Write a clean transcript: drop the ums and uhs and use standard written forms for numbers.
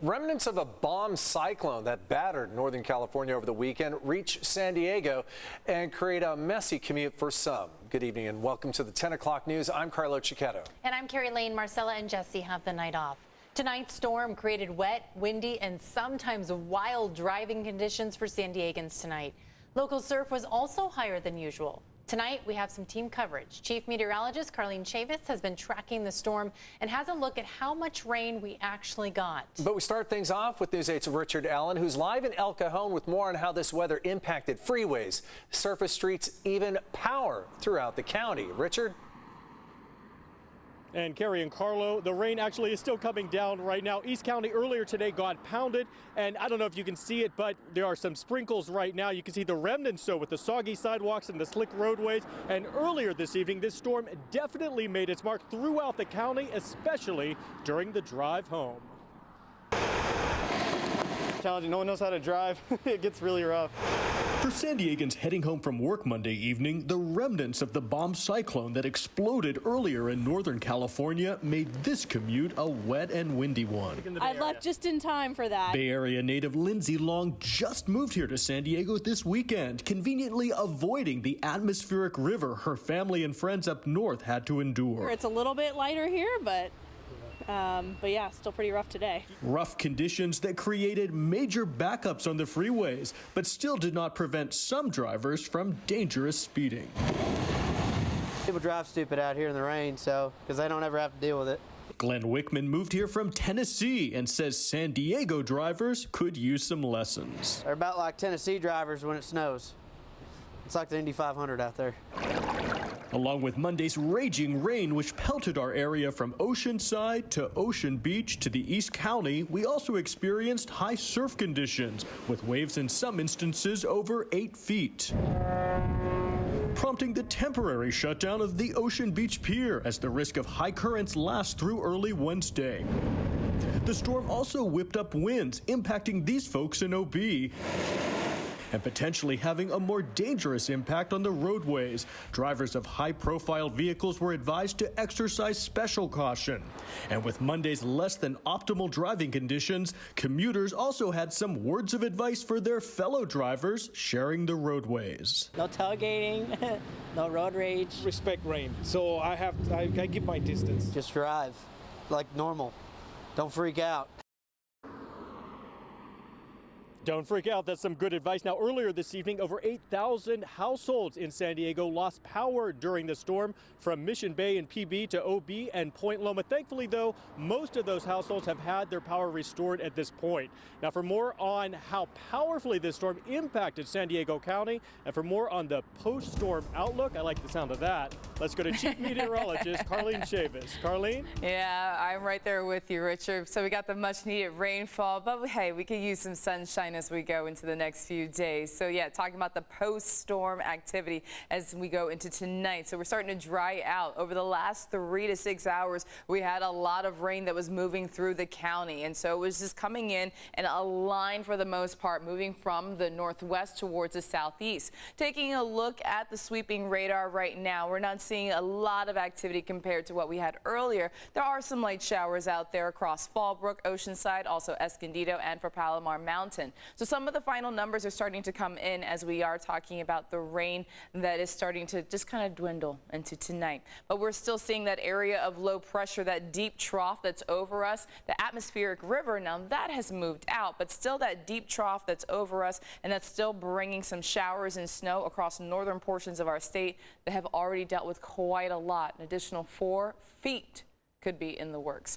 Remnants of a bomb cyclone that battered Northern California over the weekend reach San Diego and create a messy commute for some. Good evening and welcome to the 10 o'clock news. I'm Carlo Cicchetto. And I'm Carrie Lane. Marcella and Jesse have the night off. Tonight's storm created wet, windy, and sometimes wild driving conditions for San Diegans tonight. Local surf was also higher than usual. Tonight, we have some team coverage. Chief Meteorologist Carlene Chavis has been tracking the storm and has a look at how much rain we actually got. But we start things off with News 8's Richard Allen, who's live in El Cajon with more on how this weather impacted freeways, surface streets, even power throughout the county. Richard? And Carrie and Carlo, the rain actually is still coming down right now. East County earlier today got pounded, and I don't know if you can see it, but there are some sprinkles right now. You can see the remnants, so with the soggy sidewalks and the slick roadways. And earlier this evening, this storm definitely made its mark throughout the county, especially during the drive home. Challenging, no one knows how to drive. It gets really rough. For San Diegans heading home from work Monday evening, the remnants of the bomb cyclone that exploded earlier in Northern California made this commute a wet and windy one. I left just in time for that. Bay Area native Lindsay Long just moved here to San Diego this weekend, conveniently avoiding the atmospheric river her family and friends up north had to endure. It's a little bit lighter here, but yeah, still pretty rough today. Rough conditions that created major backups on the freeways, but still did not prevent some drivers from dangerous speeding. People drive stupid out here in the rain, because they don't ever have to deal with it. Glenn Wickman moved here from Tennessee and says San Diego drivers could use some lessons. They're about like Tennessee drivers when it snows. It's like the Indy 500 out there. Along with Monday's raging rain, which pelted our area from Oceanside to Ocean Beach to the East County, we also experienced high surf conditions, with waves in some instances over 8 feet, prompting the temporary shutdown of the Ocean Beach Pier as the risk of high currents lasts through early Wednesday. The storm also whipped up winds, impacting these folks in OB, and potentially having a more dangerous impact on the roadways. Drivers of high-profile vehicles were advised to exercise special caution. And with Monday's less than optimal driving conditions, commuters also had some words of advice for their fellow drivers sharing the roadways. No tailgating, no road rage. Respect rain, so I keep my distance. Just drive like normal. Don't freak out. Don't freak out, that's some good advice. Now, earlier this evening, over 8,000 households in San Diego lost power during the storm from Mission Bay and PB to OB and Point Loma. Thankfully, though, most of those households have had their power restored at this point. Now, for more on how powerfully this storm impacted San Diego County and for more on the post-storm outlook, I like the sound of that, let's go to Chief Meteorologist Carlene Chavis. Carlene? Yeah, I'm right there with you, Richard. So we got the much-needed rainfall, but hey, we could use some sunshine as we go into the next few days. So yeah, talking about the post-storm activity as we go into tonight. So we're starting to dry out. Over the last 3 to 6 hours, we had a lot of rain that was moving through the county. And so it was just coming in a line for the most part, moving from the northwest towards the southeast. Taking a look at the sweeping radar right now, we're not seeing a lot of activity compared to what we had earlier. There are some light showers out there across Fallbrook, Oceanside, also Escondido, and for Palomar Mountain. So some of the final numbers are starting to come in as we are talking about the rain that is starting to just kind of dwindle into tonight. But we're still seeing that area of low pressure, that deep trough that's over us. The atmospheric river, now that has moved out, but still that deep trough that's over us, and that's still bringing some showers and snow across northern portions of our state that have already dealt with quite a lot. An additional 4 feet could be in the works.